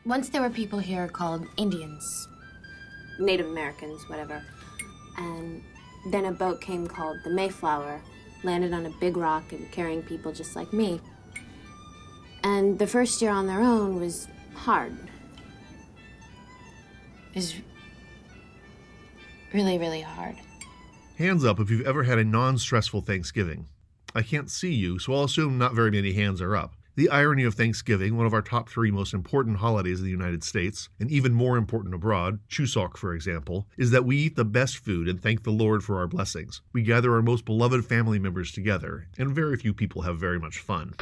Once there were people here called Indians, Native Americans, whatever. And then a boat came called the Mayflower, landed on a big rock and carrying people just like me. And the first year on their own was hard. It was really, really hard. Hands up if you've ever had a non-stressful Thanksgiving. I can't see you, so I'll assume not very many hands are up. The irony of Thanksgiving, one of our top 3 most important holidays in the United States, and even more important abroad, Chuseok for example, is that we eat the best food and thank the Lord for our blessings. We gather our most beloved family members together, and very few people have very much fun.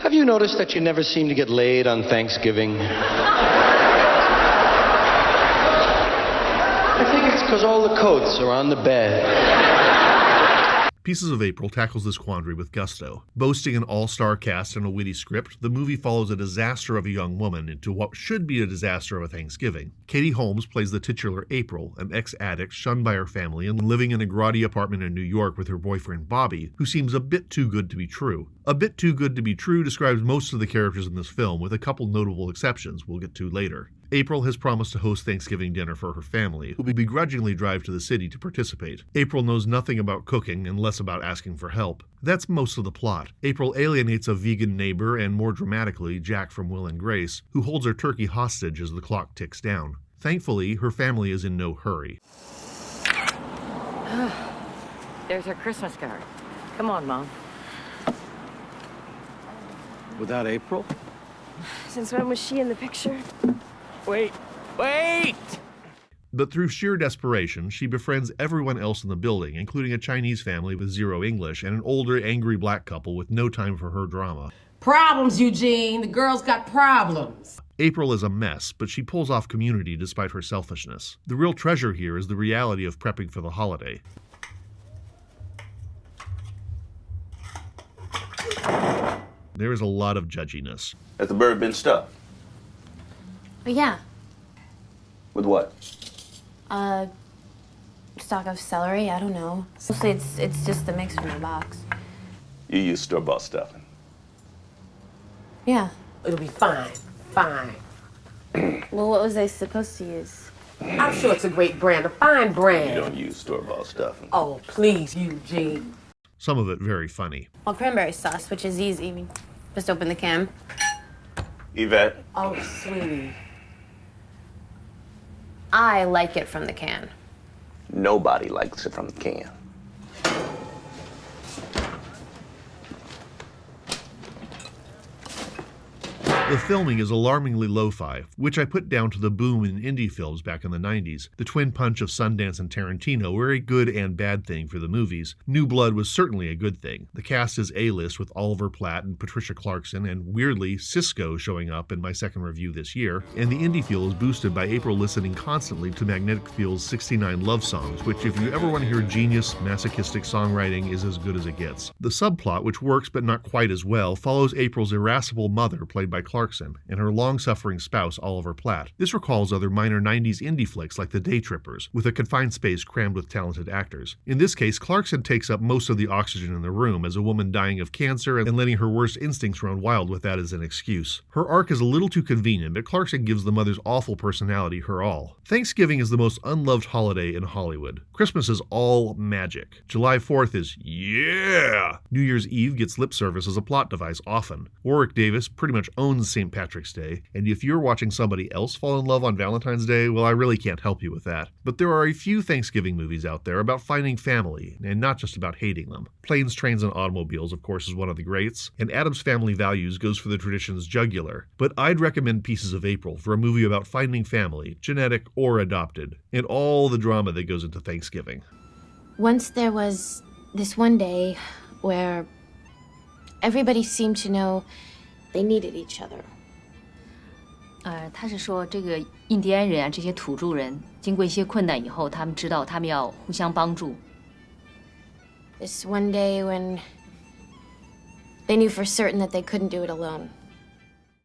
Have you noticed that you never seem to get laid on Thanksgiving? I think it's because all the coats are on the bed. Pieces of April tackles this quandary with gusto. Boasting an all-star cast and a witty script, the movie follows a disaster of a young woman into what should be a disaster of a Thanksgiving. Katie Holmes plays the titular April, an ex-addict shunned by her family and living in a grotty apartment in New York with her boyfriend Bobby, who seems a bit too good to be true. A bit too good to be true describes most of the characters in this film, with a couple notable exceptions we'll get to later. April has promised to host Thanksgiving dinner for her family, who will begrudgingly drive to the city to participate. April knows nothing about cooking and less about asking for help. That's most of the plot. April alienates a vegan neighbor and, more dramatically, Jack from Will and Grace, who holds her turkey hostage as the clock ticks down. Thankfully, her family is in no hurry. There's her Christmas card. Come on, Mom. Without April? Since when was she in the picture? Wait! But through sheer desperation, she befriends everyone else in the building, including a Chinese family with zero English and an older, angry black couple with no time for her drama. Problems, Eugene. The girl's got problems. April is a mess, but she pulls off community despite her selfishness. The real treasure here is the reality of prepping for the holiday. There is a lot of judginess. Has the bird been stuffed? But yeah, With what? stalk of celery, I don't know. Mostly it's just the mix from the box. You use store-bought stuffing. Yeah. It'll be fine. Fine. Well, what was I supposed to use? I'm sure it's a great brand, a fine brand. You don't use store-bought stuffing. Oh, please, Eugene. Some of it very funny. Well, cranberry sauce, which is easy. Just open the can. Yvette? Oh, sweetie. I like it from the can. Nobody likes it from the can. The filming is alarmingly lo-fi, which I put down to the boom in indie films back in the 90s. The twin punch of Sundance and Tarantino were a good and bad thing for the movies. New Blood was certainly a good thing. The cast is A-list with Oliver Platt and Patricia Clarkson, and weirdly, Cisco showing up in my second review this year, and the indie feel is boosted by April listening constantly to Magnetic Field's 69 love songs, which if you ever want to hear genius, masochistic songwriting, is as good as it gets. The subplot, which works but not quite as well, follows April's irascible mother, played by Clarkson, and her long-suffering spouse, Oliver Platt. This recalls other minor 90s indie flicks like The Day Trippers, with a confined space crammed with talented actors. In this case, Clarkson takes up most of the oxygen in the room as a woman dying of cancer and letting her worst instincts run wild with that as an excuse. Her arc is a little too convenient, but Clarkson gives the mother's awful personality her all. Thanksgiving is the most unloved holiday in Hollywood. Christmas is all magic. July 4th is yeah! New Year's Eve gets lip service as a plot device often. Warwick Davis pretty much owns St. Patrick's Day, and if you're watching somebody else fall in love on Valentine's Day, well, I really can't help you with that. But there are a few Thanksgiving movies out there about finding family, and not just about hating them. Planes, Trains, and Automobiles, of course, is one of the greats, and Addams Family Values goes for the tradition's jugular. But I'd recommend Pieces of April for a movie about finding family, genetic or adopted, and all the drama that goes into Thanksgiving. Once there was this one day where everybody seemed to know they needed each other. 他是说这个印第安人啊，这些土著人经过一些困难以后，他们知道他们要互相帮助。This one day when they knew for certain that they couldn't do it alone.